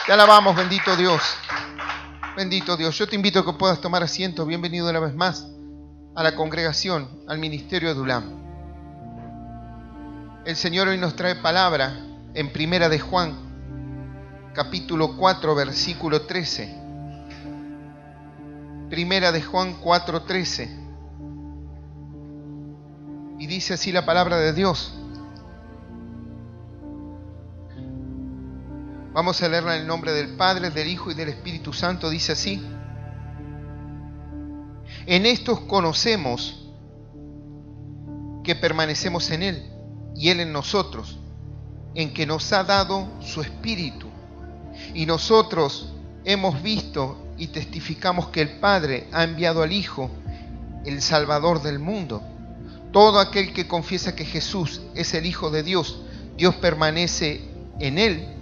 Te alabamos, bendito Dios. Bendito Dios. Yo te invito a que puedas tomar asiento. Bienvenido una vez más a la congregación, al ministerio de ULAM. El Señor hoy nos trae palabra en Primera de Juan, capítulo 4, versículo 13. Primera de Juan 4, 13. Y dice así la palabra de Dios. Vamos a leerla en el nombre del Padre, del Hijo y del Espíritu Santo. Dice así: en estos conocemos que permanecemos en Él y Él en nosotros, en que nos ha dado su Espíritu. Y nosotros hemos visto y testificamos que el Padre ha enviado al Hijo, el Salvador del mundo. Todo aquel que confiesa que Jesús es el Hijo de Dios, Dios permanece en Él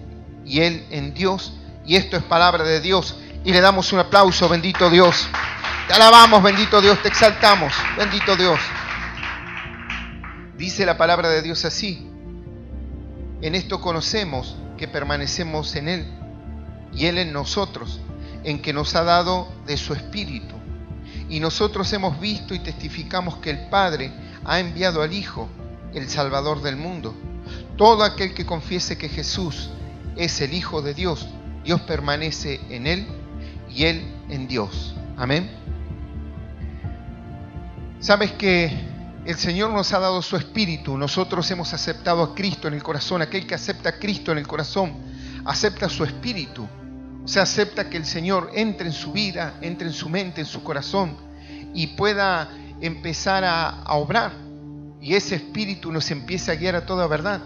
y Él en Dios. Y esto es palabra de Dios. Y le damos un aplauso, bendito Dios. Te alabamos, bendito Dios, te exaltamos, bendito Dios. Dice la palabra de Dios así: en esto conocemos que permanecemos en Él y Él en nosotros, en que nos ha dado de su Espíritu. Y nosotros hemos visto y testificamos que el Padre ha enviado al Hijo, el Salvador del mundo. Todo aquel que confiese que Jesús es el Hijo de Dios, Dios permanece en Él y Él en Dios. Amén. Sabes que el Señor nos ha dado su Espíritu. Nosotros hemos aceptado a Cristo en el corazón. Aquel que acepta a Cristo en el corazón, acepta su Espíritu. O sea, acepta que el Señor entre en su vida, entre en su mente, en su corazón y pueda empezar a obrar. Y ese Espíritu nos empieza a guiar a toda verdad.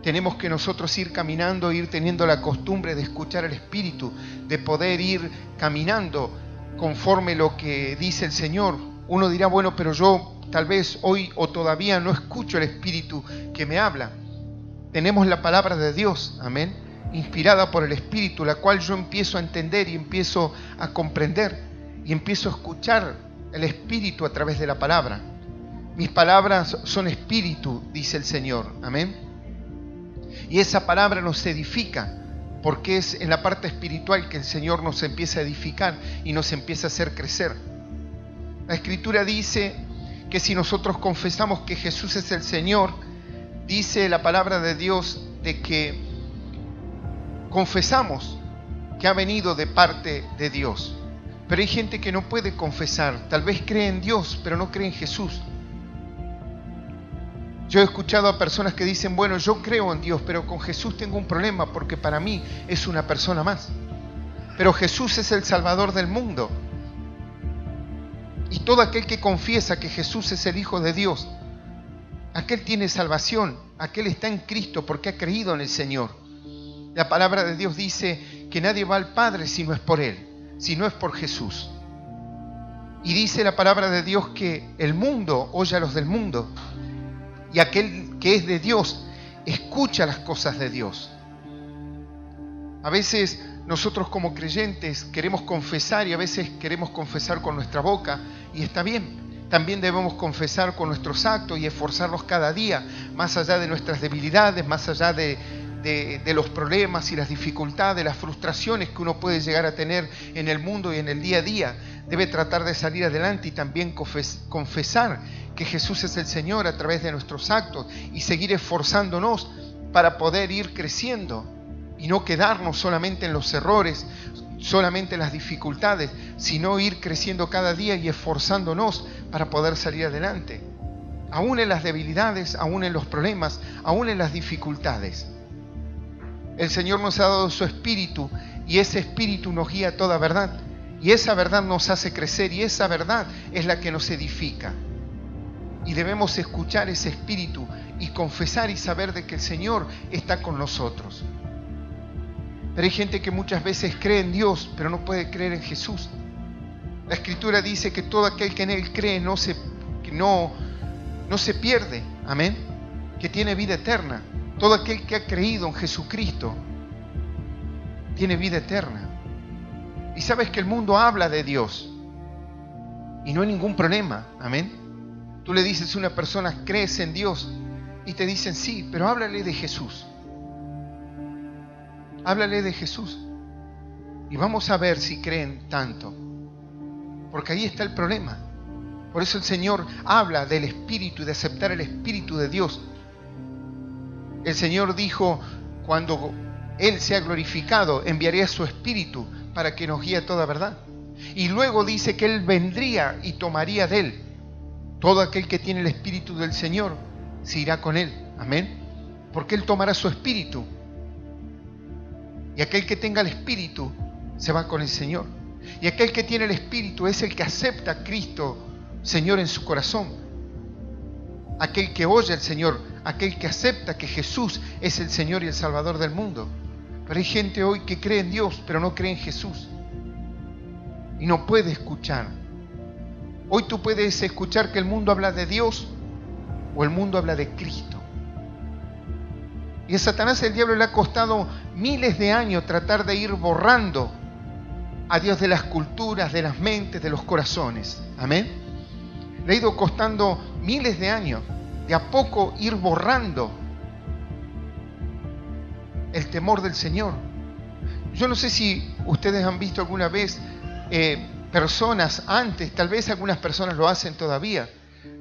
Tenemos que nosotros ir caminando, ir teniendo la costumbre de escuchar al Espíritu, de poder ir caminando conforme lo que dice el Señor. Uno dirá, bueno, pero yo tal vez hoy o todavía no escucho el Espíritu que me habla. Tenemos la palabra de Dios, amén, inspirada por el Espíritu, la cual yo empiezo a entender y empiezo a comprender y empiezo a escuchar el Espíritu a través de la palabra. Mis palabras son espíritu, dice el Señor, amén. Y esa palabra nos edifica, porque es en la parte espiritual que el Señor nos empieza a edificar y nos empieza a hacer crecer. La Escritura dice que si nosotros confesamos que Jesús es el Señor, dice la palabra de Dios de que confesamos que ha venido de parte de Dios. Pero hay gente que no puede confesar, tal vez cree en Dios, pero no cree en Jesús. Yo he escuchado a personas que dicen, bueno, yo creo en Dios, pero con Jesús tengo un problema porque para mí es una persona más. Pero Jesús es el Salvador del mundo. Y todo aquel que confiesa que Jesús es el Hijo de Dios, aquel tiene salvación, aquel está en Cristo porque ha creído en el Señor. La palabra de Dios dice que nadie va al Padre si no es por Él, si no es por Jesús. Y dice la palabra de Dios que el mundo oye a los del mundo. Y aquel que es de Dios escucha las cosas de Dios. A veces nosotros como creyentes queremos confesar y a veces queremos confesar con nuestra boca y está bien. También debemos confesar con nuestros actos y esforzarnos cada día, más allá de nuestras debilidades, más allá de los problemas y las dificultades, las frustraciones que uno puede llegar a tener en el mundo y en el día a día. Debe tratar de salir adelante y también confesar que Jesús es el Señor a través de nuestros actos y seguir esforzándonos para poder ir creciendo y no quedarnos solamente en los errores, solamente en las dificultades, sino ir creciendo cada día y esforzándonos para poder salir adelante. Aún en las debilidades, aún en los problemas, aún en las dificultades. El Señor nos ha dado su Espíritu y ese Espíritu nos guía a toda verdad. Y esa verdad nos hace crecer y esa verdad es la que nos edifica. Y debemos escuchar ese Espíritu y confesar y saber de que el Señor está con nosotros. Pero hay gente que muchas veces cree en Dios, pero no puede creer en Jesús. La Escritura dice que todo aquel que en Él cree no se pierde, amén, que tiene vida eterna. Todo aquel que ha creído en Jesucristo tiene vida eterna. Y sabes que el mundo habla de Dios y no hay ningún problema, amén. Tú le dices a una persona, ¿crees en Dios? Y te dicen, sí, pero háblale de Jesús. Háblale de Jesús. Y vamos a ver si creen tanto. Porque ahí está el problema. Por eso el Señor habla del Espíritu y de aceptar el Espíritu de Dios. El Señor dijo, cuando Él sea glorificado, enviaría su Espíritu para que nos guíe a toda verdad. Y luego dice que Él vendría y tomaría de Él. Todo aquel que tiene el Espíritu del Señor se irá con Él. Amén. Porque Él tomará su Espíritu. Y aquel que tenga el Espíritu se va con el Señor. Y aquel que tiene el Espíritu es el que acepta a Cristo, Señor, en su corazón. Aquel que oye al Señor, aquel que acepta que Jesús es el Señor y el Salvador del mundo. Pero hay gente hoy que cree en Dios, pero no cree en Jesús. Y no puede escuchar. Hoy tú puedes escuchar que el mundo habla de Dios o el mundo habla de Cristo. Y a Satanás, el diablo, le ha costado miles de años tratar de ir borrando a Dios de las culturas, de las mentes, de los corazones. Amén. Le ha ido costando miles de años de a poco ir borrando el temor del Señor. Yo no sé si ustedes han visto alguna vez personas antes, tal vez algunas personas lo hacen todavía,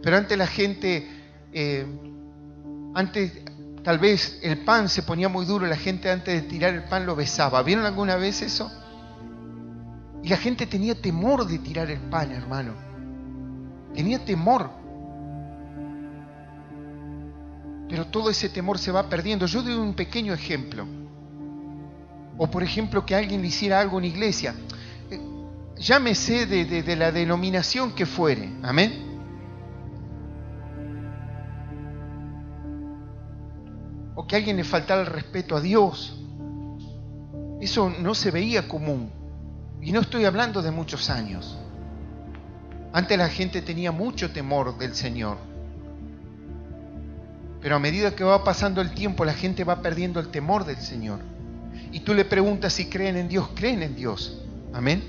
pero antes la gente, antes tal vez el pan se ponía muy duro, la gente antes de tirar el pan lo besaba. ¿Vieron alguna vez eso? Y la gente tenía temor de tirar el pan, hermano. Tenía temor. Pero todo ese temor se va perdiendo. Yo doy un pequeño ejemplo. O por ejemplo que alguien le hiciera algo en iglesia. Llámese de la denominación que fuere. Amén. O que a alguien le faltara el respeto a Dios. Eso no se veía común. Y no estoy hablando de muchos años. Antes la gente tenía mucho temor del Señor. Pero a medida que va pasando el tiempo, la gente va perdiendo el temor del Señor. Y tú le preguntas si creen en Dios. Creen en Dios. Amén.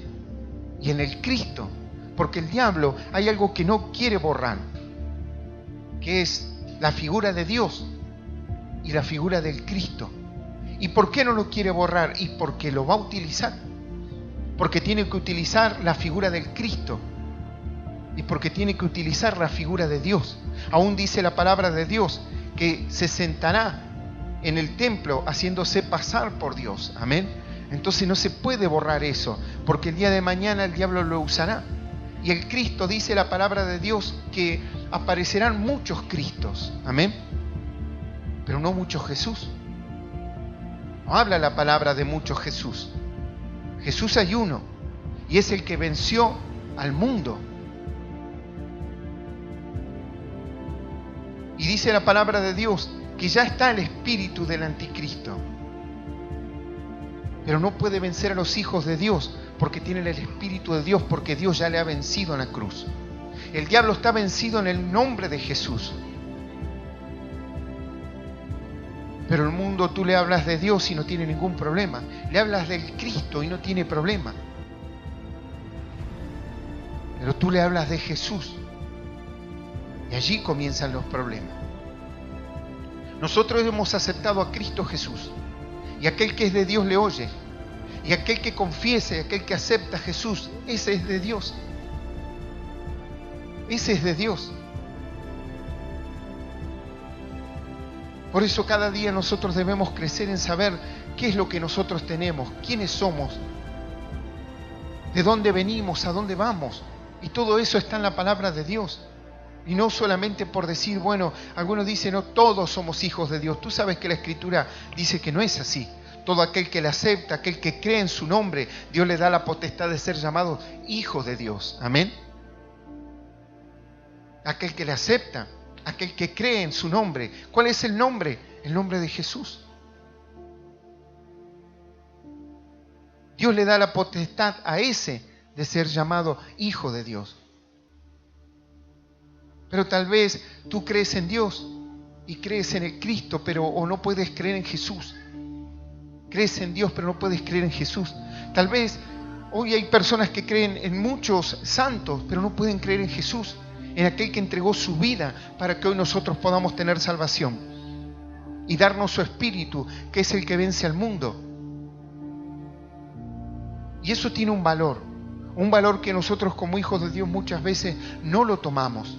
Y en el Cristo. Porque el diablo hay algo que no quiere borrar. Que es la figura de Dios y la figura del Cristo. ¿Y por qué no lo quiere borrar? Y porque lo va a utilizar. Porque tiene que utilizar la figura del Cristo. Y porque tiene que utilizar la figura de Dios. Aún dice la palabra de Dios que se sentará en el templo haciéndose pasar por Dios. Amén. Entonces no se puede borrar eso, porque el día de mañana el diablo lo usará. Y el Cristo, dice la palabra de Dios, que aparecerán muchos Cristos. Amén. Pero no mucho Jesús. No habla la palabra de mucho Jesús. Jesús hay uno, y es el que venció al mundo. Y dice la palabra de Dios que ya está el espíritu del anticristo. Pero no puede vencer a los hijos de Dios porque tienen el espíritu de Dios, porque Dios ya le ha vencido en la cruz. El diablo está vencido en el nombre de Jesús. Pero el mundo, tú le hablas de Dios y no tiene ningún problema. Le hablas del Cristo y no tiene problema. Pero tú le hablas de Jesús. Y allí comienzan los problemas. Nosotros hemos aceptado a Cristo Jesús. Y aquel que es de Dios le oye. Y aquel que confiese, aquel que acepta a Jesús, ese es de Dios. Ese es de Dios. Por eso cada día nosotros debemos crecer en saber qué es lo que nosotros tenemos, quiénes somos, de dónde venimos, a dónde vamos. Y todo eso está en la palabra de Dios. Y no solamente por decir, bueno, algunos dicen, no, todos somos hijos de Dios. Tú sabes que la Escritura dice que no es así. Todo aquel que le acepta, aquel que cree en su nombre, Dios le da la potestad de ser llamado hijo de Dios. Amén. Aquel que le acepta, aquel que cree en su nombre. ¿Cuál es el nombre? El nombre de Jesús. Dios le da la potestad a ese de ser llamado hijo de Dios. Pero tal vez tú crees en Dios y crees en el Cristo, o no puedes creer en Jesús. Crees en Dios, pero no puedes creer en Jesús. Tal vez hoy hay personas que creen en muchos santos, pero no pueden creer en Jesús, en aquel que entregó su vida para que hoy nosotros podamos tener salvación y darnos su espíritu, que es el que vence al mundo. Y eso tiene un valor que nosotros como hijos de Dios muchas veces no lo tomamos,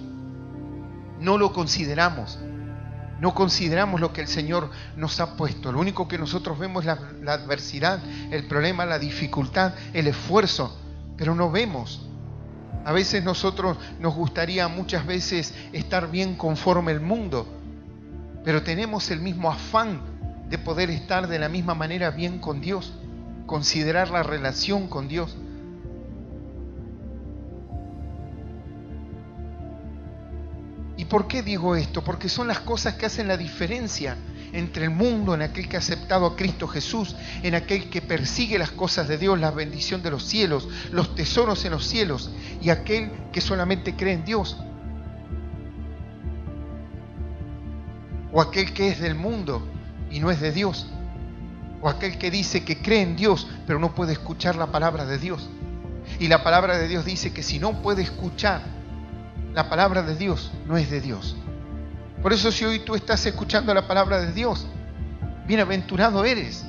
no lo consideramos. No consideramos lo que el Señor nos ha puesto. Lo único que nosotros vemos es la adversidad, el problema, la dificultad, el esfuerzo, pero no vemos. A veces nosotros nos gustaría muchas veces estar bien conforme el mundo, pero tenemos el mismo afán de poder estar de la misma manera bien con Dios, considerar la relación con Dios. ¿Y por qué digo esto? Porque son las cosas que hacen la diferencia entre el mundo, en aquel que ha aceptado a Cristo Jesús, en aquel que persigue las cosas de Dios, la bendición de los cielos, los tesoros en los cielos, y aquel que solamente cree en Dios. O aquel que es del mundo y no es de Dios. O aquel que dice que cree en Dios, pero no puede escuchar la palabra de Dios. Y la palabra de Dios dice que si no puede escuchar la palabra de Dios, no es de Dios. Por eso si hoy tú estás escuchando la palabra de Dios, bienaventurado eres.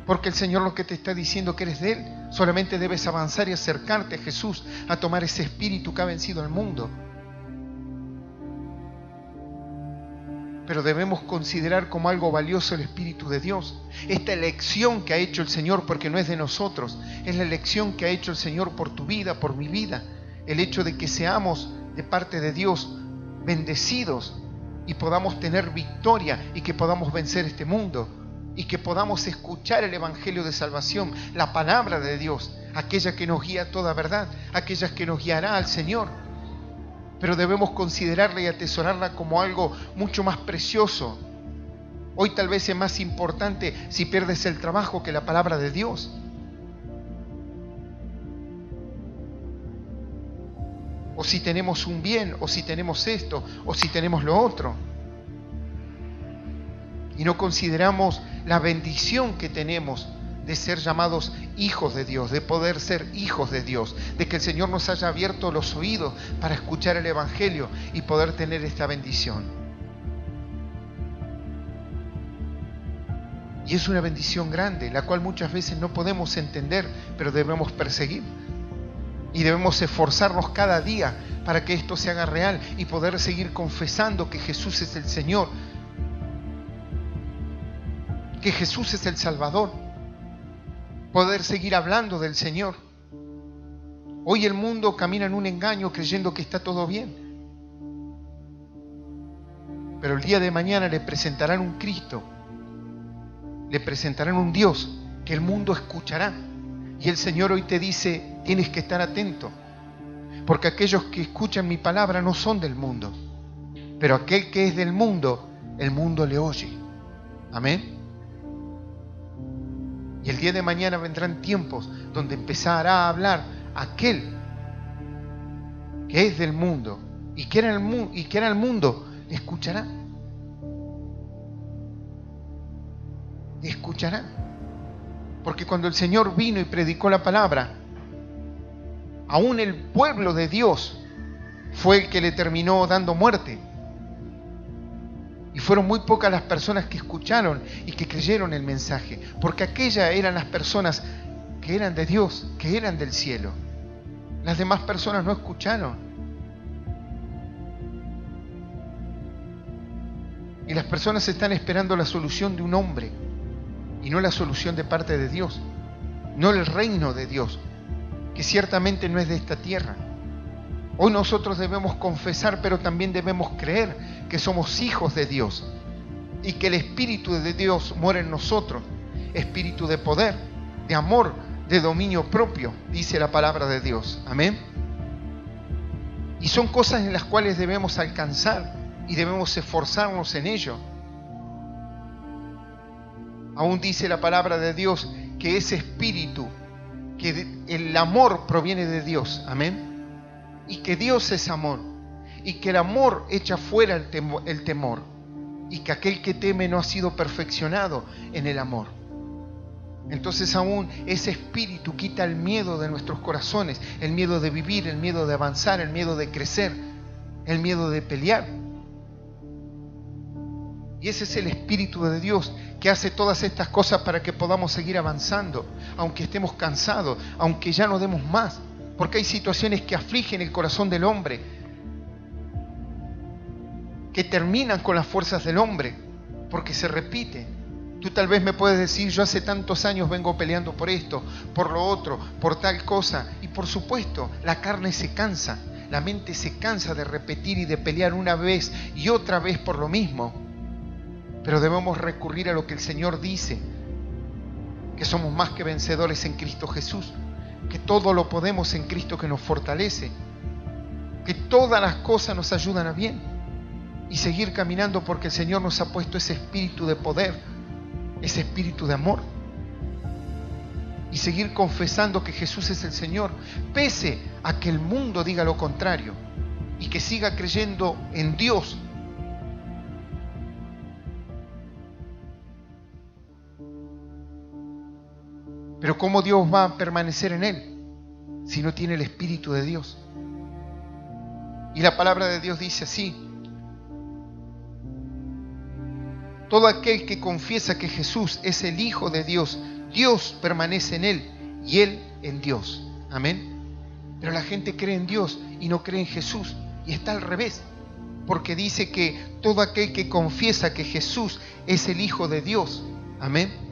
Porque el Señor lo que te está diciendo que eres de Él. Solamente debes avanzar y acercarte a Jesús, a tomar ese espíritu que ha vencido al mundo. Pero debemos considerar como algo valioso el Espíritu de Dios. Esta elección que ha hecho el Señor, porque no es de nosotros, es la elección que ha hecho el Señor por tu vida, por mi vida. El hecho de que seamos de parte de Dios bendecidos y podamos tener victoria y que podamos vencer este mundo y que podamos escuchar el Evangelio de salvación, la palabra de Dios, aquella que nos guía a toda verdad, aquella que nos guiará al Señor. Pero debemos considerarla y atesorarla como algo mucho más precioso. Hoy tal vez es más importante si pierdes el trabajo que la palabra de Dios. O si tenemos un bien, o si tenemos esto, o si tenemos lo otro. Y no consideramos la bendición que tenemos de ser llamados hijos de Dios, de poder ser hijos de Dios, de que el Señor nos haya abierto los oídos para escuchar el Evangelio y poder tener esta bendición. Y es una bendición grande, la cual muchas veces no podemos entender, pero debemos perseguir. Y debemos esforzarnos cada día para que esto se haga real y poder seguir confesando que Jesús es el Señor, que Jesús es el Salvador, poder seguir hablando del Señor. Hoy el mundo camina en un engaño creyendo que está todo bien, pero el día de mañana le presentarán un Cristo, le presentarán un Dios que el mundo escuchará. Y el Señor hoy te dice, tienes que estar atento, porque aquellos que escuchan mi palabra no son del mundo, pero aquel que es del mundo, el mundo le oye. Amén. Y el día de mañana vendrán tiempos donde empezará a hablar aquel que es del mundo y que era el mundo, le escuchará. Le escuchará. Porque cuando el Señor vino y predicó la palabra, aún el pueblo de Dios fue el que le terminó dando muerte. Y fueron muy pocas las personas que escucharon y que creyeron el mensaje, porque aquellas eran las personas que eran de Dios, que eran del cielo. Las demás personas no escucharon. Y las personas están esperando la solución de un hombre y no la solución de parte de Dios, no el reino de Dios, que ciertamente no es de esta tierra. Hoy nosotros debemos confesar, pero también debemos creer que somos hijos de Dios y que el Espíritu de Dios mora en nosotros, espíritu de poder, de amor, de dominio propio, dice la palabra de Dios. Amén. Y son cosas en las cuales debemos alcanzar y debemos esforzarnos en ello. Aún dice la palabra de Dios que ese espíritu, que el amor proviene de Dios. Amén. Y que Dios es amor, y que el amor echa fuera el temor, y que aquel que teme no ha sido perfeccionado en el amor. Entonces aún ese espíritu quita el miedo de nuestros corazones, el miedo de vivir, el miedo de avanzar, el miedo de crecer, el miedo de pelear. Y ese es el Espíritu de Dios que hace todas estas cosas para que podamos seguir avanzando, aunque estemos cansados, aunque ya no demos más. Porque hay situaciones que afligen el corazón del hombre, que terminan con las fuerzas del hombre, porque se repite. Tú tal vez me puedes decir, yo hace tantos años vengo peleando por esto, por lo otro, por tal cosa. Y por supuesto, la carne se cansa, la mente se cansa de repetir y de pelear una vez y otra vez por lo mismo. Pero debemos recurrir a lo que el Señor dice, que somos más que vencedores en Cristo Jesús, que todo lo podemos en Cristo que nos fortalece, que todas las cosas nos ayudan a bien, y seguir caminando porque el Señor nos ha puesto ese espíritu de poder, ese espíritu de amor, y seguir confesando que Jesús es el Señor, pese a que el mundo diga lo contrario, y que siga creyendo en Dios. Pero ¿cómo Dios va a permanecer en él si no tiene el Espíritu de Dios? Y la palabra de Dios dice así: todo aquel que confiesa que Jesús es el Hijo de Dios, Dios permanece en él y él en Dios. Amén. Pero la gente cree en Dios y no cree en Jesús, y está al revés, porque dice que todo aquel que confiesa que Jesús es el Hijo de Dios. Amén.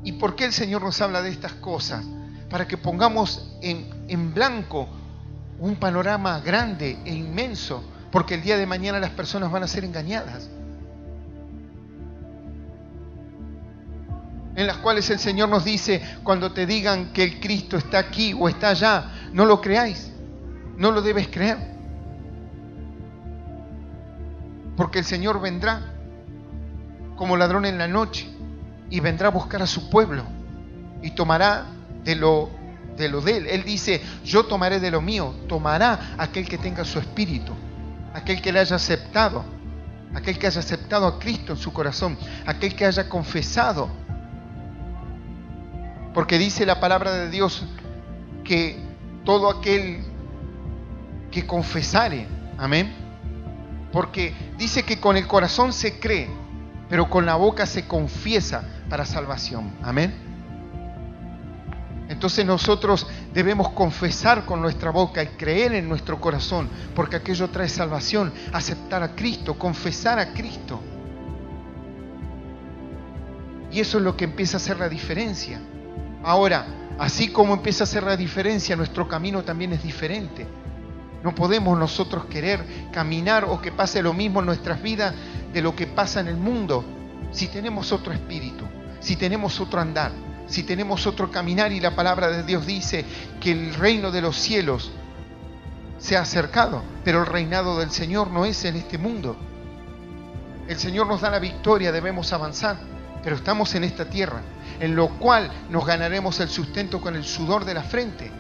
¿Y por qué el Señor nos habla de estas cosas? Para que pongamos en blanco un panorama grande e inmenso, porque el día de mañana las personas van a ser engañadas, en las cuales el Señor nos dice, cuando te digan que el Cristo está aquí o está allá, no lo creáis, no lo debes creer, porque el Señor vendrá como ladrón en la noche, y vendrá a buscar a su pueblo y tomará de lo de él. Él dice, yo tomaré de lo mío. Tomará aquel que tenga su espíritu, aquel que le haya aceptado, aquel que haya aceptado a Cristo en su corazón, aquel que haya confesado. Porque dice la palabra de Dios que todo aquel que confesare, amén, porque dice que con el corazón se cree, pero con la boca se confiesa para salvación. Amén. Entonces nosotros debemos confesar con nuestra boca y creer en nuestro corazón, porque aquello trae salvación. Aceptar a Cristo, confesar a Cristo. Y eso es lo que empieza a hacer la diferencia. Ahora, así como empieza a hacer la diferencia, nuestro camino también es diferente. No podemos nosotros querer caminar o que pase lo mismo en nuestras vidas de lo que pasa en el mundo, si tenemos otro espíritu, si tenemos otro andar, si tenemos otro caminar. Y la palabra de Dios dice que el reino de los cielos se ha acercado, pero el reinado del Señor no es en este mundo. El Señor nos da la victoria, debemos avanzar, pero estamos en esta tierra, en lo cual nos ganaremos el sustento con el sudor de la frente.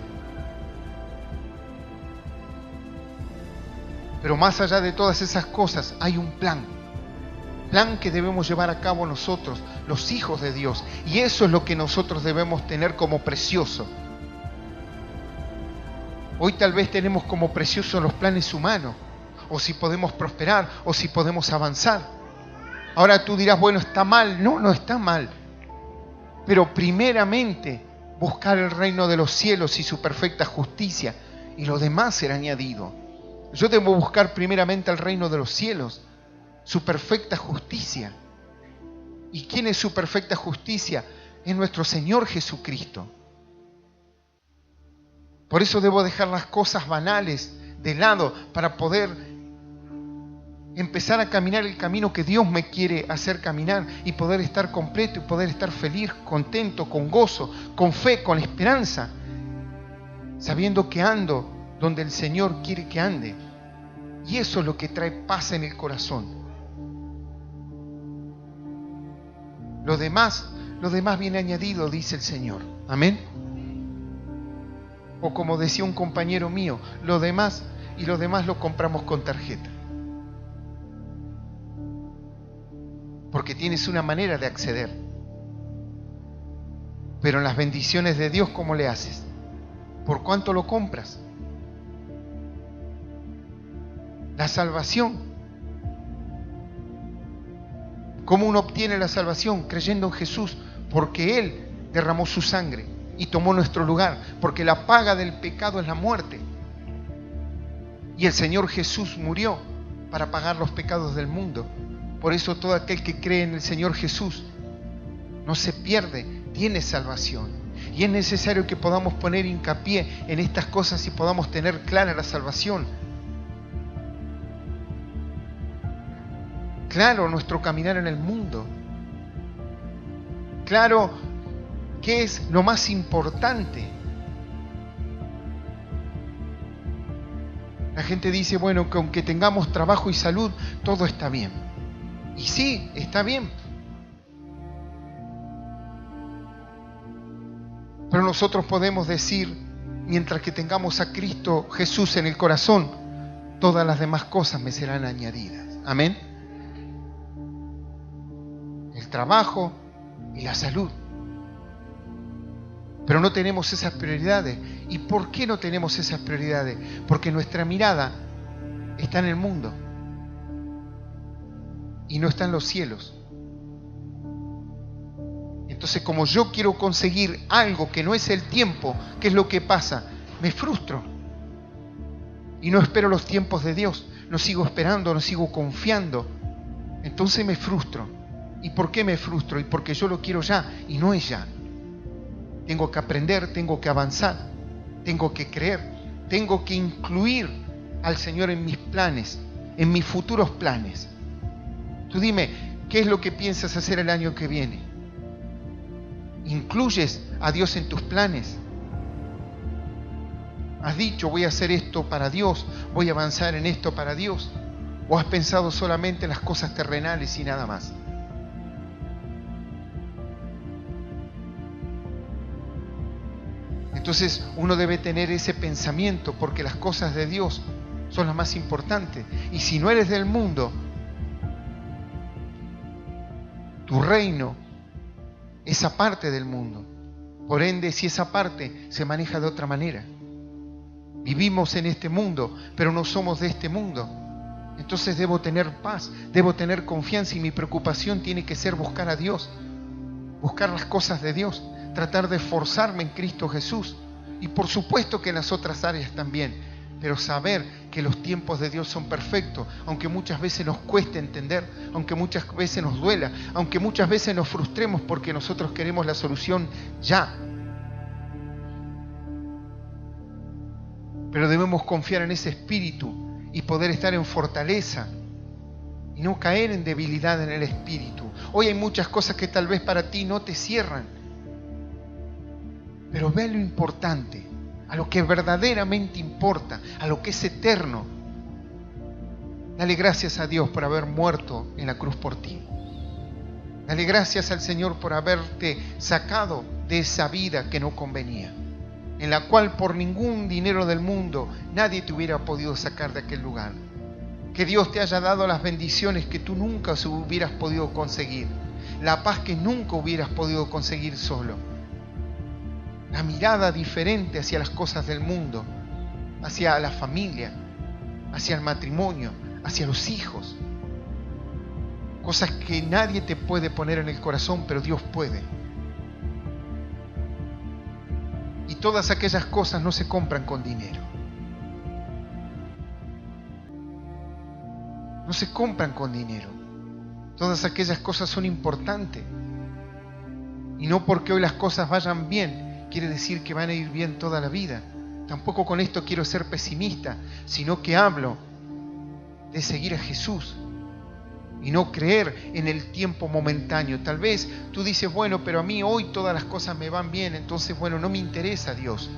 Pero más allá de todas esas cosas hay un plan que debemos llevar a cabo nosotros, los hijos de Dios, y eso es lo que nosotros debemos tener como precioso. Hoy tal vez tenemos como precioso los planes humanos, o si podemos prosperar, o si podemos avanzar. Ahora tú dirás, bueno, está mal. No, no está mal, pero primeramente buscar el reino de los cielos y su perfecta justicia, y lo demás será añadido. Yo debo buscar primeramente el reino de los cielos, su perfecta justicia. ¿Y quién es su perfecta justicia? Es nuestro Señor Jesucristo. Por eso debo dejar las cosas banales de lado para poder empezar a caminar el camino que Dios me quiere hacer caminar y poder estar completo y poder estar feliz, contento, con gozo, con fe, con esperanza, sabiendo que ando donde el Señor quiere que ande. Y eso es lo que trae paz en el corazón. Lo demás viene añadido, dice el Señor. Amén. O como decía un compañero mío, lo demás lo compramos con tarjeta. Porque tienes una manera de acceder. Pero en las bendiciones de Dios, ¿cómo le haces? ¿Por cuánto lo compras? La salvación. ¿Cómo uno obtiene la salvación? Creyendo en Jesús, porque Él derramó su sangre y tomó nuestro lugar, porque la paga del pecado es la muerte. Y el Señor Jesús murió para pagar los pecados del mundo. Por eso todo aquel que cree en el Señor Jesús no se pierde, tiene salvación. Y es necesario que podamos poner hincapié en estas cosas y podamos tener clara la salvación. Claro, nuestro caminar en el mundo. Claro, ¿qué es lo más importante? La gente dice, bueno, que aunque tengamos trabajo y salud, todo está bien. Y sí, está bien. Pero nosotros podemos decir, mientras que tengamos a Cristo Jesús en el corazón, todas las demás cosas me serán añadidas. Amén. El trabajo y la salud. Pero no tenemos esas prioridades. ¿Y por qué no tenemos esas prioridades? Porque nuestra mirada está en el mundo y no está en los cielos. Entonces, como yo quiero conseguir algo que no es el tiempo, ¿qué es lo que pasa? Me frustro y no espero los tiempos de Dios. No sigo esperando, no sigo confiando. Entonces me frustro. ¿Y por qué me frustro? Y porque yo lo quiero ya y no es ya. Tengo que aprender, tengo que avanzar, tengo que creer, tengo que incluir al Señor en mis planes, en mis futuros planes. Tú dime, ¿qué es lo que piensas hacer el año que viene? ¿Incluyes a Dios en tus planes? ¿Has dicho, voy a hacer esto para Dios, voy a avanzar en esto para Dios? ¿O has pensado solamente en las cosas terrenales y nada más? Entonces uno debe tener ese pensamiento, porque las cosas de Dios son las más importantes. Y si no eres del mundo, tu reino es aparte del mundo. Por ende, si esa parte se maneja de otra manera. Vivimos en este mundo, pero no somos de este mundo. Entonces debo tener paz, debo tener confianza, y mi preocupación tiene que ser buscar a Dios, buscar las cosas de Dios, tratar de esforzarme en Cristo Jesús, y por supuesto que en las otras áreas también, pero saber que los tiempos de Dios son perfectos, aunque muchas veces nos cueste entender, aunque muchas veces nos duela, aunque muchas veces nos frustremos porque nosotros queremos la solución ya. Pero debemos confiar en ese espíritu y poder estar en fortaleza y no caer en debilidad en el espíritu. Hoy hay muchas cosas que tal vez para ti no te cierran, pero ve lo importante, a lo que verdaderamente importa, a lo que es eterno. Dale gracias a Dios por haber muerto en la cruz por ti. Dale gracias al Señor por haberte sacado de esa vida que no convenía, en la cual por ningún dinero del mundo nadie te hubiera podido sacar de aquel lugar. Que Dios te haya dado las bendiciones que tú nunca hubieras podido conseguir, la paz que nunca hubieras podido conseguir solo. La mirada diferente hacia las cosas del mundo, hacia la familia, hacia el matrimonio, hacia los hijos. Cosas que nadie te puede poner en el corazón, pero Dios puede. Y todas aquellas cosas no se compran con dinero. No se compran con dinero. Todas aquellas cosas son importantes. Y no porque hoy las cosas vayan bien quiere decir que van a ir bien toda la vida. Tampoco con esto quiero ser pesimista, sino que hablo de seguir a Jesús y no creer en el tiempo momentáneo. Tal vez tú dices, bueno, pero a mí hoy todas las cosas me van bien, entonces, bueno, no me interesa Dios.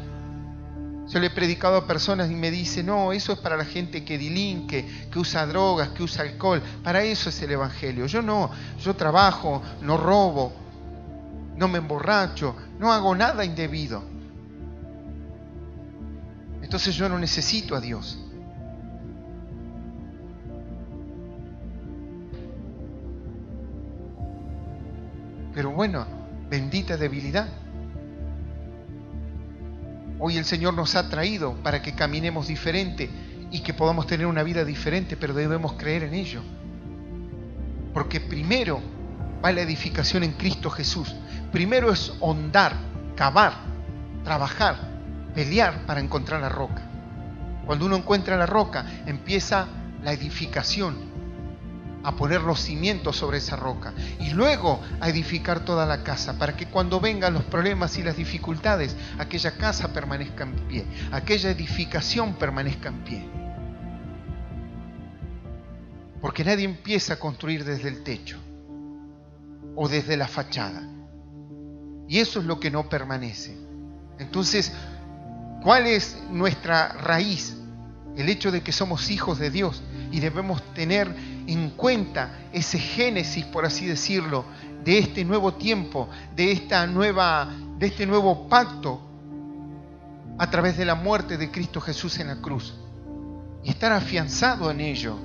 Yo le he predicado a personas y me dicen, no, eso es para la gente que delinque, que usa drogas, que usa alcohol. Para eso es el Evangelio. Yo no, yo trabajo, no robo, no me emborracho, no hago nada indebido. Entonces yo no necesito a Dios. Pero bueno, bendita debilidad. Hoy el Señor nos ha traído para que caminemos diferente y que podamos tener una vida diferente, pero debemos creer en ello. Porque primero va la edificación en Cristo Jesús. Primero es hondar, cavar, trabajar, pelear para encontrar la roca. Cuando uno encuentra la roca, empieza la edificación, a poner los cimientos sobre esa roca y luego a edificar toda la casa para que cuando vengan los problemas y las dificultades, aquella casa permanezca en pie, aquella edificación permanezca en pie. Porque nadie empieza a construir desde el techo o desde la fachada. Y eso es lo que no permanece. Entonces, ¿cuál es nuestra raíz? El hecho de que somos hijos de Dios y debemos tener en cuenta ese génesis, por así decirlo, de este nuevo tiempo, de este nuevo pacto a través de la muerte de Cristo Jesús en la cruz. Y estar afianzado en ello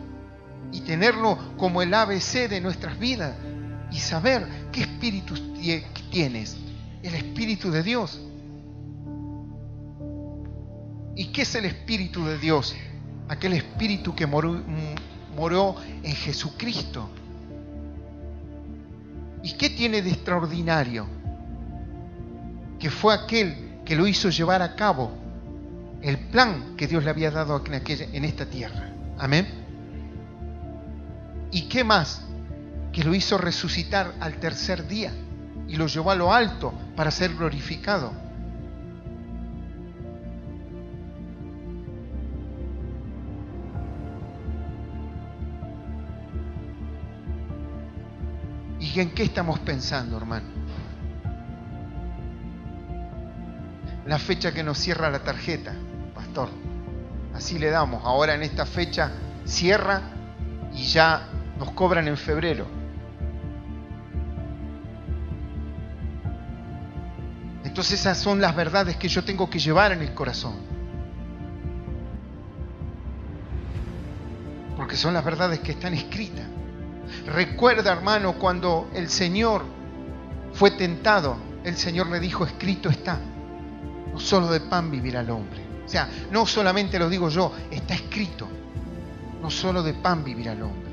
y tenerlo como el ABC de nuestras vidas y saber qué espíritu tienes, el Espíritu de Dios. ¿Y qué es el Espíritu de Dios? Aquel Espíritu que moró en Jesucristo. ¿Y qué tiene de extraordinario? Que fue aquel que lo hizo llevar a cabo el plan que Dios le había dado en esta tierra. Amén. ¿Y qué más? Que lo hizo resucitar al tercer día y lo llevó a lo alto para ser glorificado. ¿Y en qué estamos pensando, hermano? La fecha que nos cierra la tarjeta, pastor. Así le damos. Ahora en esta fecha cierra y ya nos cobran en febrero. Entonces esas son las verdades que yo tengo que llevar en el corazón. Porque son las verdades que están escritas. Recuerda, hermano, cuando el Señor fue tentado, el Señor le dijo, escrito está, no solo de pan vivirá el hombre. O sea, no solamente lo digo yo, está escrito, no solo de pan vivirá el hombre.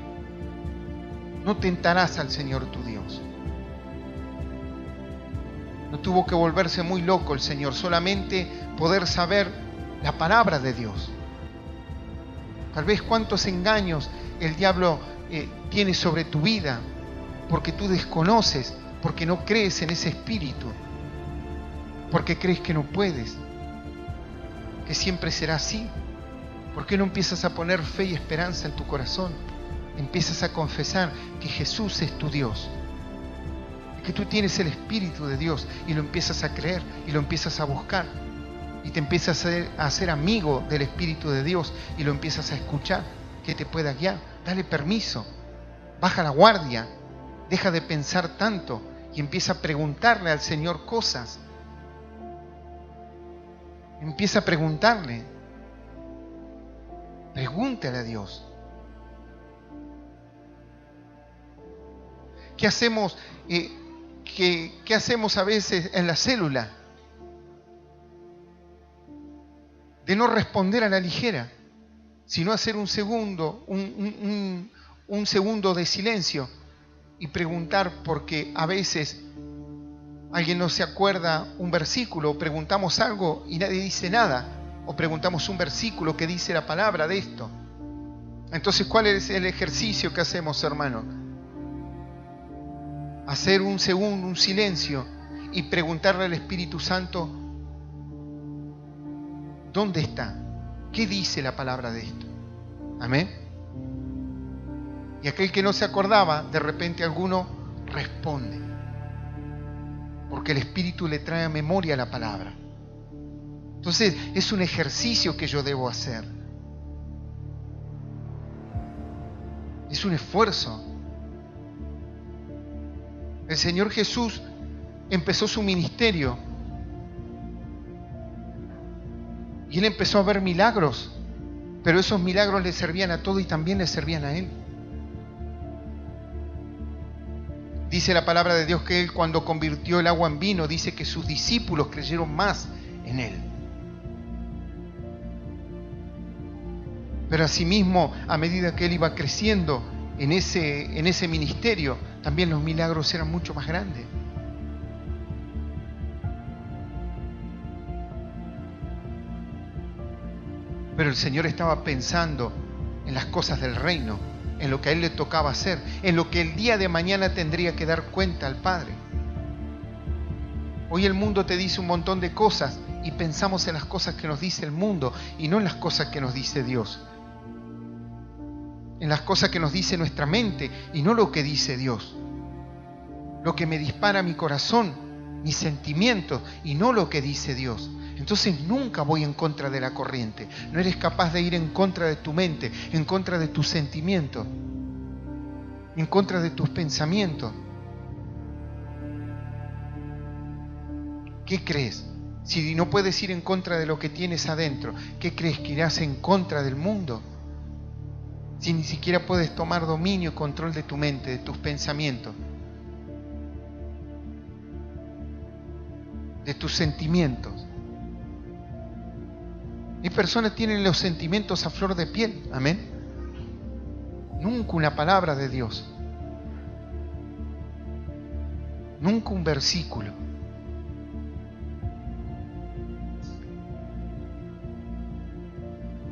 No tentarás al Señor tu Dios. No tuvo que volverse muy loco el Señor, solamente poder saber la palabra de Dios. Tal vez cuántos engaños el diablo tiene sobre tu vida, porque tú desconoces, porque no crees en ese espíritu, porque crees que no puedes, que siempre será así. ¿Por qué no empiezas a poner fe y esperanza en tu corazón? Empiezas a confesar que Jesús es tu Dios, que tú tienes el Espíritu de Dios y lo empiezas a creer y lo empiezas a buscar y te empiezas a ser amigo del Espíritu de Dios y lo empiezas a escuchar, que te pueda guiar. Dale permiso, baja la guardia, deja de pensar tanto y empieza a preguntarle al Señor cosas. Empieza a preguntarle. Pregúntale a Dios. ¿Qué hacemos? ¿Qué hacemos a veces en la célula? De no responder a la ligera, sino hacer un segundo de silencio y preguntar, porque a veces alguien no se acuerda un versículo, o preguntamos algo y nadie dice nada, o preguntamos un versículo que dice la palabra de esto. Entonces, ¿cuál es el ejercicio que hacemos, hermano? Hacer un segundo, un silencio y preguntarle al Espíritu Santo, ¿dónde está? ¿Qué dice la palabra de esto? Amén. Y aquel que no se acordaba, de repente alguno responde, porque el Espíritu le trae a memoria la palabra. Entonces es un ejercicio que yo debo hacer. Es un esfuerzo. El Señor Jesús empezó su ministerio y Él empezó a ver milagros, pero esos milagros le servían a todos y también le servían a Él. Dice la palabra de Dios que Él, cuando convirtió el agua en vino, dice que sus discípulos creyeron más en Él. Pero asimismo, a medida que él iba creciendo en ese ministerio, también los milagros eran mucho más grandes. Pero el Señor estaba pensando en las cosas del reino, en lo que a él le tocaba hacer, en lo que el día de mañana tendría que dar cuenta al Padre. Hoy el mundo te dice un montón de cosas y pensamos en las cosas que nos dice el mundo y no en las cosas que nos dice Dios. En las cosas que nos dice nuestra mente y no lo que dice Dios. Lo que me dispara mi corazón, mis sentimientos y no lo que dice Dios. Entonces nunca voy en contra de la corriente. No eres capaz de ir en contra de tu mente, en contra de tus sentimientos, en contra de tus pensamientos. ¿Qué crees? Si no puedes ir en contra de lo que tienes adentro, ¿qué crees? ¿Que irás en contra del mundo? Si ni siquiera puedes tomar dominio y control de tu mente, de tus pensamientos, de tus sentimientos. Hay personas que tienen los sentimientos a flor de piel, amén. Nunca una palabra de Dios, nunca un versículo.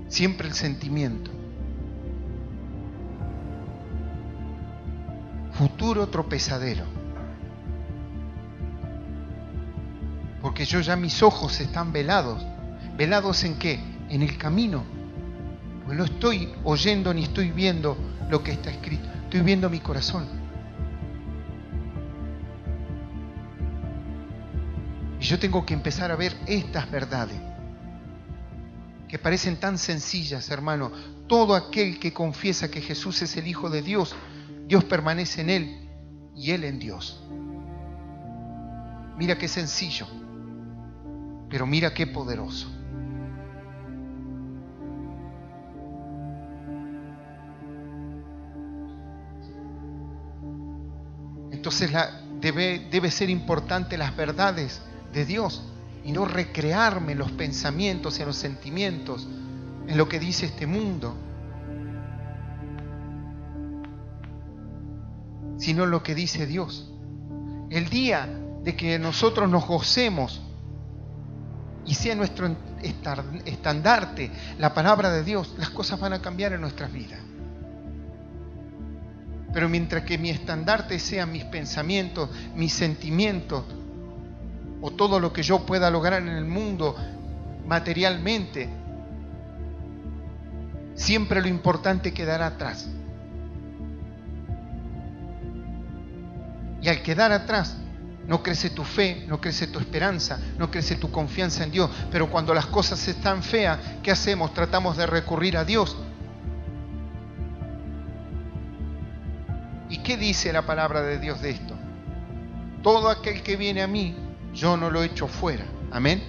Siempre el sentimiento. Futuro tropezadero. Porque yo ya mis ojos están velados. ¿Velados en qué? En el camino. Pues no estoy oyendo ni estoy viendo lo que está escrito. Estoy viendo mi corazón. Y yo tengo que empezar a ver estas verdades que parecen tan sencillas, hermano. Todo aquel que confiesa que Jesús es el Hijo de Dios, Dios permanece en él y él en Dios. Mira qué sencillo, pero mira qué poderoso. Entonces debe ser importante las verdades de Dios y no recrearme en los pensamientos, en los sentimientos, en lo que dice este mundo, sino en lo que dice Dios. El día de que nosotros nos gocemos y sea nuestro estandarte la palabra de Dios, las cosas van a cambiar en nuestras vidas. Pero mientras que mi estandarte sean mis pensamientos, mis sentimientos, o todo lo que yo pueda lograr en el mundo materialmente, siempre lo importante quedará atrás. Y al quedar atrás, no crece tu fe, no crece tu esperanza, no crece tu confianza en Dios. Pero cuando las cosas están feas, ¿qué hacemos? Tratamos de recurrir a Dios. ¿Y qué dice la palabra de Dios de esto? Todo aquel que viene a mí, yo no lo echo fuera. Amén.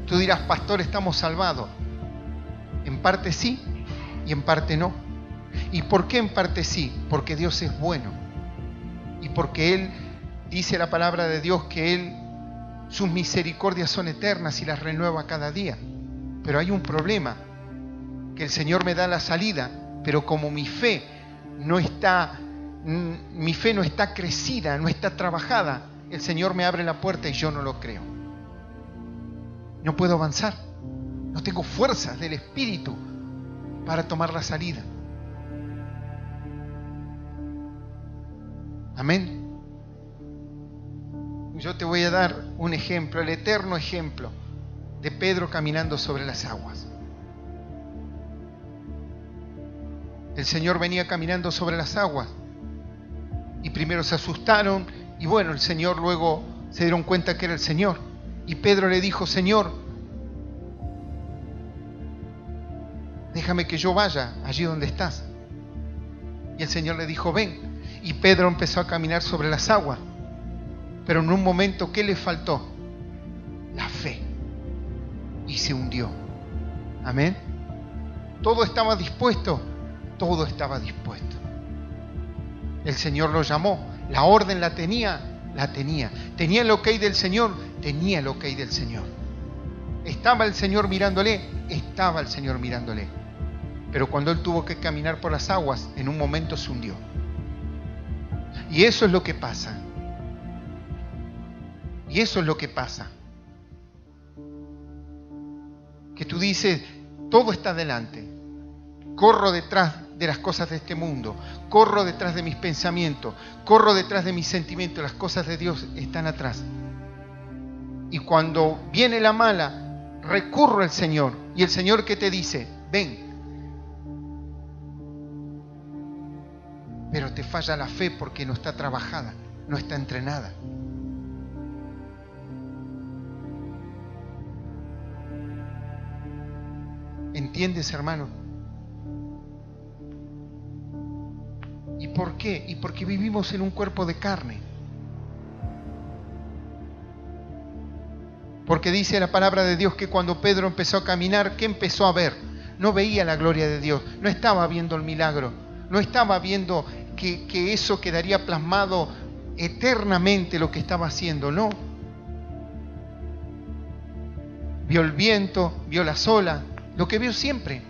Tú dirás, pastor, estamos salvados. En parte sí y en parte no. ¿Y por qué en parte sí? Porque Dios es bueno. Y porque Él, dice la palabra de Dios, que sus misericordias son eternas y las renueva cada día. Pero hay un problema, que el Señor me da la salida, pero como mi fe no está crecida, no está trabajada, el Señor me abre la puerta y yo no lo creo. No puedo avanzar. No tengo fuerzas del Espíritu para tomar la salida. Amén. Yo te voy a dar un ejemplo, el eterno ejemplo de Pedro caminando sobre las aguas. El Señor venía caminando sobre las aguas y primero se asustaron y bueno, el Señor luego se dieron cuenta que era el Señor. Y Pedro le dijo, Señor, déjame que yo vaya allí donde estás. Y el Señor le dijo, ven. Y Pedro empezó a caminar sobre las aguas. Pero en un momento, ¿qué le faltó? La fe. Y se hundió. Amén. Todo estaba dispuesto. Todo estaba dispuesto. El Señor lo llamó. La orden la tenía. Tenía el ok del Señor. Tenía el ok del Señor. ¿Estaba el Señor mirándole? Estaba el Señor mirándole. Pero cuando él tuvo que caminar por las aguas, en un momento se hundió. Y eso es lo que pasa. Y eso es lo que pasa. Que tú dices, todo está delante. Corro detrás de las cosas de este mundo. Corro detrás de mis pensamientos. Corro detrás de mis sentimientos. Las cosas de Dios están atrás. Y cuando viene la mala, recurro al Señor. Y el Señor que te dice, ven. Pero te falla la fe porque no está trabajada, no está entrenada. ¿Entiendes, hermano? ¿Y por qué? Y porque vivimos en un cuerpo de carne. Porque dice la palabra de Dios que cuando Pedro empezó a caminar, ¿qué empezó a ver? No veía la gloria de Dios, no estaba viendo el milagro, no estaba viendo que eso quedaría plasmado eternamente lo que estaba haciendo, no. Vio el viento, vio las olas, lo que vio siempre.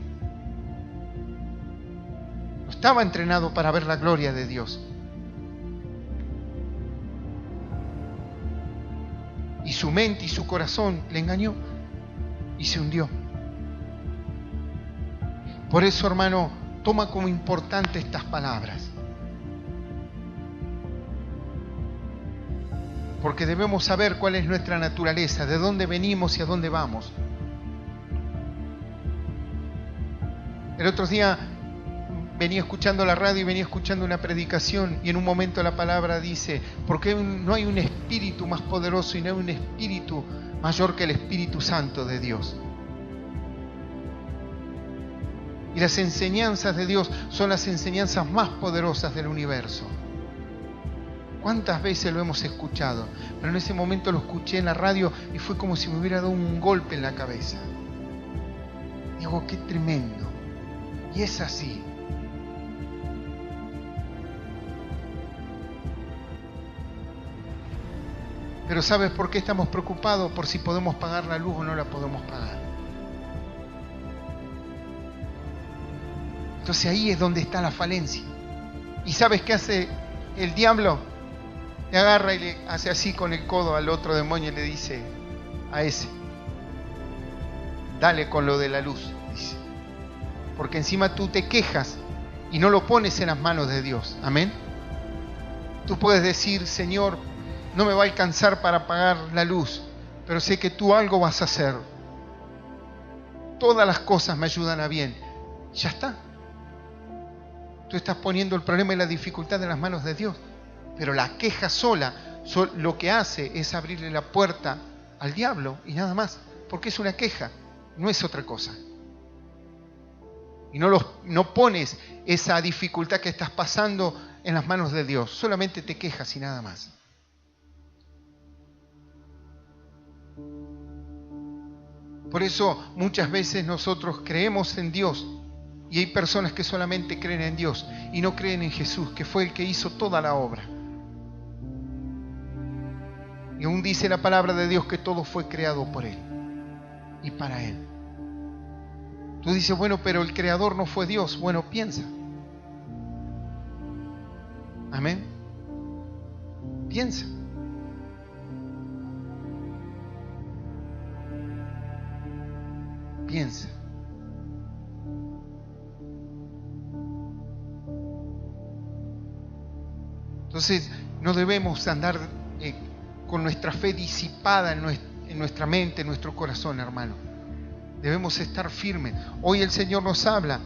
No estaba entrenado para ver la gloria de Dios. Y su mente y su corazón le engañó y se hundió. Por eso, hermano, toma como importante estas palabras. Porque debemos saber cuál es nuestra naturaleza, de dónde venimos y a dónde vamos. El otro día venía escuchando la radio y venía escuchando una predicación y en un momento la palabra dice, porque no hay un espíritu más poderoso y no hay un espíritu mayor que el Espíritu Santo de Dios. Y las enseñanzas de Dios son las enseñanzas más poderosas del universo. ¿Cuántas veces lo hemos escuchado? Pero en ese momento lo escuché en la radio y fue como si me hubiera dado un golpe en la cabeza. Digo, qué tremendo. Y es así. Pero ¿sabes por qué estamos preocupados? Por si podemos pagar la luz o no la podemos pagar. Entonces ahí es donde está la falencia. ¿Y sabes qué hace el diablo? Le agarra y le hace así con el codo al otro demonio y le dice a ese, dale con lo de la luz, dice. Porque encima tú te quejas y no lo pones en las manos de Dios. Amén. Tú puedes decir, Señor, no me va a alcanzar para pagar la luz, pero sé que tú algo vas a hacer. Todas las cosas me ayudan a bien. Ya está. Tú estás poniendo el problema y la dificultad en las manos de Dios. Pero la queja sola lo que hace es abrirle la puerta al diablo y nada más. Porque es una queja, no es otra cosa. Y no pones esa dificultad que estás pasando en las manos de Dios. Solamente te quejas y nada más. Por eso muchas veces nosotros creemos en Dios y hay personas que solamente creen en Dios y no creen en Jesús, que fue el que hizo toda la obra. Y aún dice la palabra de Dios que todo fue creado por Él y para Él. Tú dices, bueno, pero el creador no fue Dios. Bueno, piensa. Amén. Piensa. Piensa. Entonces, no debemos andar con nuestra fe disipada en nuestra mente, en nuestro corazón, hermano. Debemos estar firmes. Hoy el Señor nos habla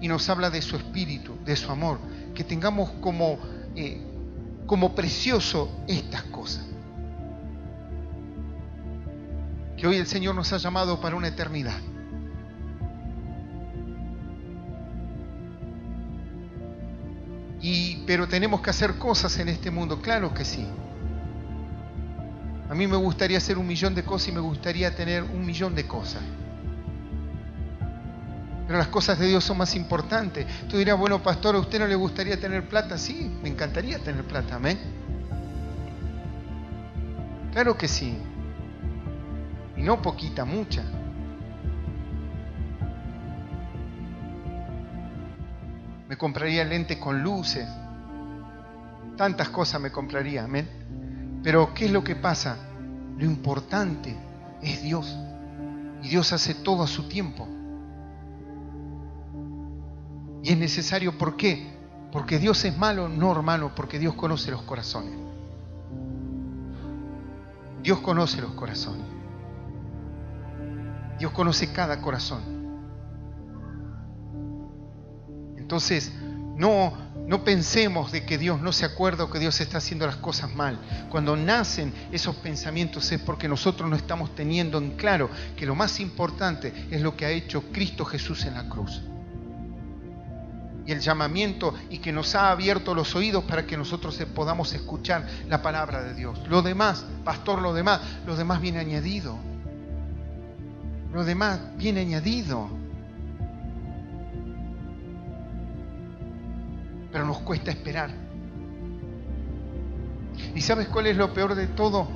y nos habla de su espíritu, de su amor. Que tengamos como precioso estas cosas. Que hoy el Señor nos ha llamado para una eternidad. Pero tenemos que hacer cosas en este mundo, claro que sí. A mí me gustaría hacer 1.000.000 de cosas y me gustaría tener 1.000.000 de cosas. Pero las cosas de Dios son más importantes. Tú dirás, bueno, pastor, ¿a usted no le gustaría tener plata? Sí, me encantaría tener plata, amén. Claro que sí. Y no poquita, mucha. Me compraría lentes con luces. Tantas cosas me compraría, amén. Pero ¿qué es lo que pasa? Lo importante es Dios. Y Dios hace todo a su tiempo. Y es necesario, ¿por qué? Porque Dios es malo, no, hermano, porque Dios conoce los corazones. Dios conoce los corazones. Dios conoce cada corazón. Entonces, no pensemos de que Dios no se acuerda o que Dios está haciendo las cosas mal. Cuando nacen esos pensamientos es porque nosotros no estamos teniendo en claro que lo más importante es lo que ha hecho Cristo Jesús en la cruz. Y el llamamiento, y que nos ha abierto los oídos para que nosotros podamos escuchar la palabra de Dios. Lo demás, pastor, lo demás viene añadido. Lo demás viene añadido. Pero nos cuesta esperar. ¿Y sabes cuál es lo peor de todo?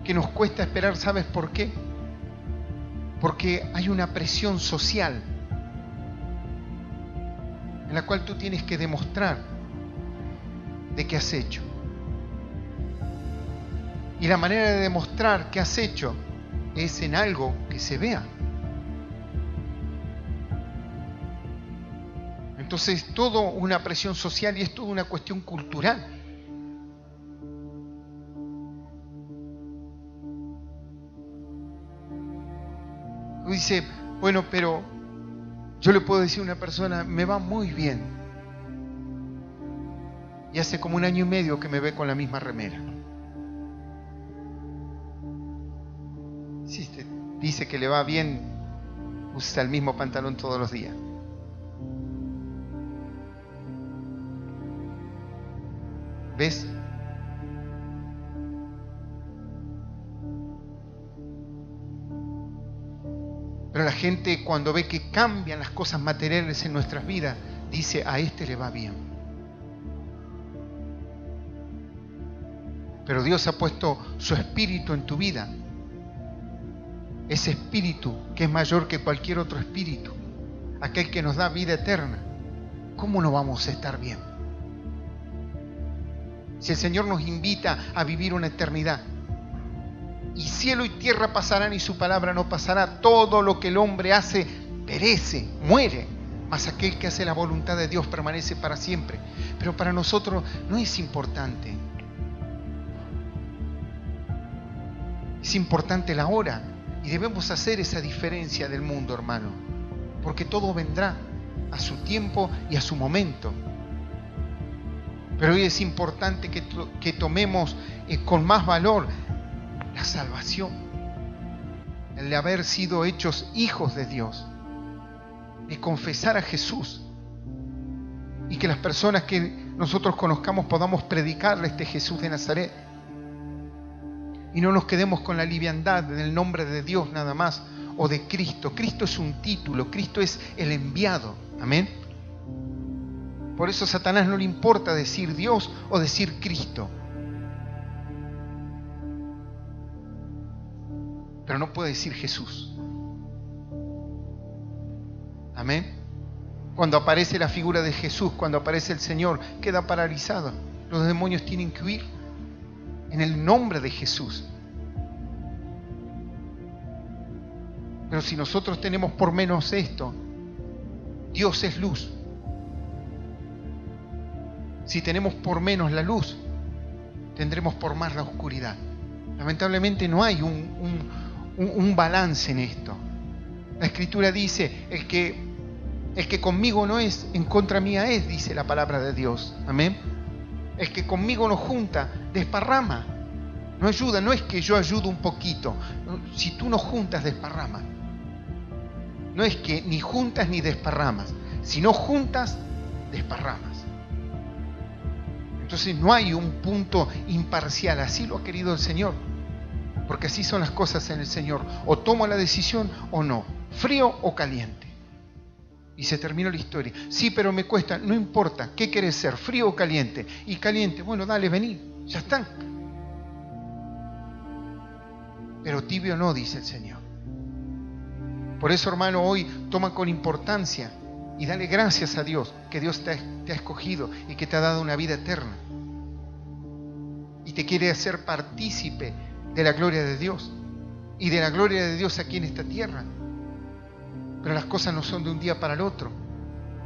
Que nos cuesta esperar, ¿sabes por qué? Porque hay una presión social en la cual tú tienes que demostrar de qué has hecho. Y la manera de demostrar qué has hecho es en algo que se vea. Entonces es todo una presión social y es toda una cuestión cultural. Dice, bueno, pero yo le puedo decir a una persona, me va muy bien. Y hace como 1 año y medio que me ve con la misma remera. Si te dice que le va bien, usa el mismo pantalón todos los días. ¿Ves? Pero la gente, cuando ve que cambian las cosas materiales en nuestras vidas, dice, a este le va bien. Pero Dios ha puesto su espíritu en tu vida. Ese espíritu que es mayor que cualquier otro espíritu. Aquel que nos da vida eterna. ¿Cómo no vamos a estar bien? Si el Señor nos invita a vivir una eternidad. Y cielo y tierra pasarán y su palabra no pasará. Todo lo que el hombre hace perece, muere. Mas aquel que hace la voluntad de Dios permanece para siempre. Pero para nosotros no es importante. Es importante la hora. Y debemos hacer esa diferencia del mundo, hermano. Porque todo vendrá a su tiempo y a su momento. Pero hoy es importante que tomemos con más valor la salvación, el de haber sido hechos hijos de Dios, de confesar a Jesús y que las personas que nosotros conozcamos podamos predicarle este Jesús de Nazaret y no nos quedemos con la liviandad del nombre de Dios nada más o de Cristo. Cristo es un título, Cristo es el enviado, amén. Por eso a Satanás no le importa decir Dios o decir Cristo. Pero no puede decir Jesús. Amén. Cuando aparece la figura de Jesús, cuando aparece el Señor, queda paralizado. Los demonios tienen que huir en el nombre de Jesús. Pero si nosotros tenemos por menos esto, Dios es luz. Si tenemos por menos la luz, tendremos por más la oscuridad. Lamentablemente no hay un balance en esto. La Escritura dice, el que conmigo no es, en contra mía es, dice la palabra de Dios. Amén. El que conmigo no junta, desparrama. No ayuda, no es que yo ayudo un poquito. Si tú no juntas, desparrama. No es que ni juntas ni desparramas. Si no juntas, desparramas. Entonces no hay un punto imparcial. Así lo ha querido el Señor. Porque así son las cosas en el Señor. O tomo la decisión o no. Frío o caliente. Y se terminó la historia. Sí, pero me cuesta. No importa. ¿Qué querés ser? ¿Frío o caliente? Y caliente. Bueno, dale, vení. Ya están. Pero tibio no, dice el Señor. Por eso, hermano, hoy toma con importancia Y dale gracias a Dios que Dios te ha escogido y que te ha dado una vida eterna. Y te quiere hacer partícipe de la gloria de Dios. Y de la gloria de Dios aquí en esta tierra. Pero las cosas no son de un día para el otro.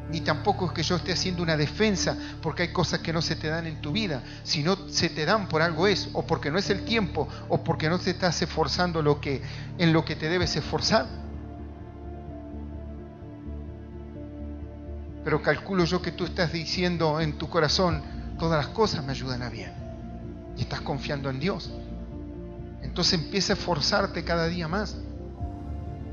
Ni tampoco es que yo esté haciendo una defensa porque hay cosas que no se te dan en tu vida. Si no se te dan, por algo es. O porque no es el tiempo. O porque no te estás esforzando en lo que te debes esforzar. Pero calculo yo que tú estás diciendo en tu corazón, todas las cosas me ayudan a bien. Y estás confiando en Dios. Entonces empieza a esforzarte cada día más.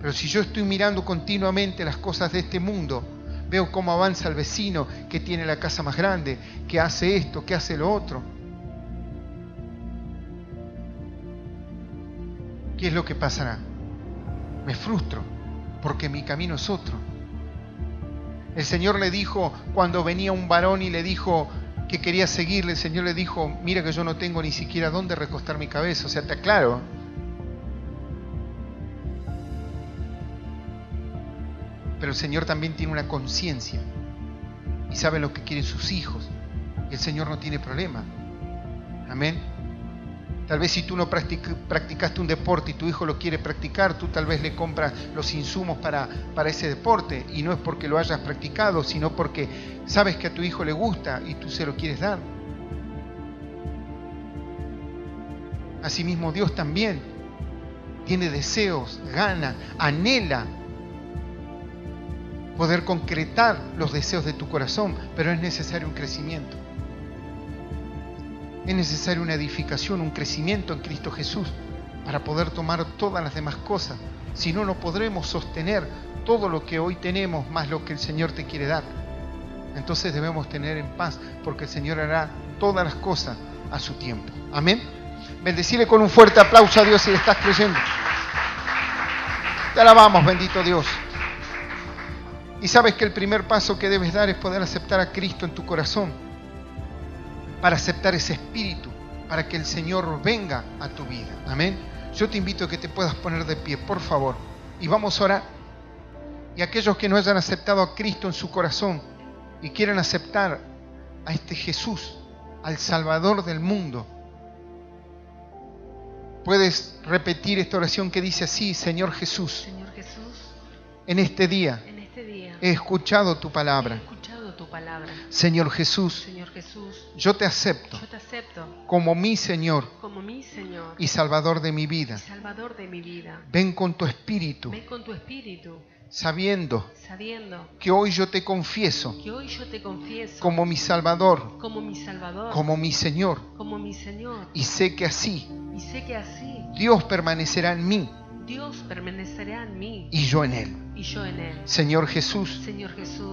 Pero si yo estoy mirando continuamente las cosas de este mundo, veo cómo avanza el vecino que tiene la casa más grande, que hace esto, que hace lo otro. ¿Qué es lo que pasará? Me frustro porque mi camino es otro. El Señor le dijo, cuando venía un varón y le dijo que quería seguirle, el Señor le dijo, mira que yo no tengo ni siquiera dónde recostar mi cabeza. O sea, está claro. Pero el Señor también tiene una conciencia y sabe lo que quieren sus hijos. Y el Señor no tiene problema. Amén. Tal vez si tú no practicaste un deporte y tu hijo lo quiere practicar, tú tal vez le compras los insumos para ese deporte. Y no es porque lo hayas practicado, sino porque sabes que a tu hijo le gusta y tú se lo quieres dar. Asimismo, Dios también tiene deseos, gana, anhela poder concretar los deseos de tu corazón, pero es necesario un crecimiento. Es necesario una edificación, un crecimiento en Cristo Jesús para poder tomar todas las demás cosas. Si no, no podremos sostener todo lo que hoy tenemos más lo que el Señor te quiere dar. Entonces debemos tener en paz porque el Señor hará todas las cosas a su tiempo. Amén. Bendecile con un fuerte aplauso a Dios si le estás creyendo. Te alabamos, bendito Dios. Y sabes que el primer paso que debes dar es poder aceptar a Cristo en tu corazón. Para aceptar ese espíritu, para que el Señor venga a tu vida. Amén. Yo te invito a que te puedas poner de pie, por favor. Y vamos a orar. Y aquellos que no hayan aceptado a Cristo en su corazón y quieran aceptar a este Jesús, al Salvador del mundo, puedes repetir esta oración que dice así: Señor Jesús, en este día he escuchado tu palabra. Señor Jesús, yo te acepto como mi Señor y Salvador de mi vida. Ven con tu espíritu, sabiendo que hoy yo te confieso como mi Salvador, como mi Señor, y sé que así Dios permanecerá en mí y yo en Él. Señor Jesús,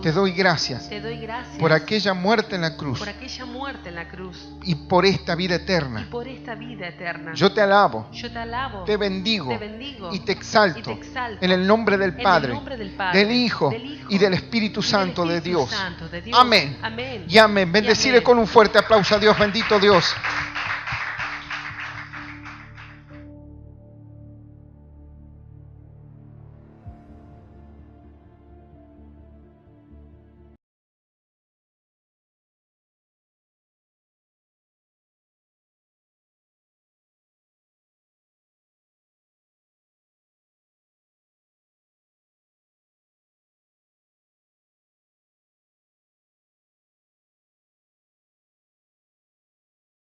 te doy gracias por aquella muerte en la cruz y por esta vida eterna. Yo te alabo, te bendigo y te exalto en el nombre del Padre, del Hijo y del Espíritu Santo de Dios. Amén y amén. Bendecirle con un fuerte aplauso a Dios, bendito Dios.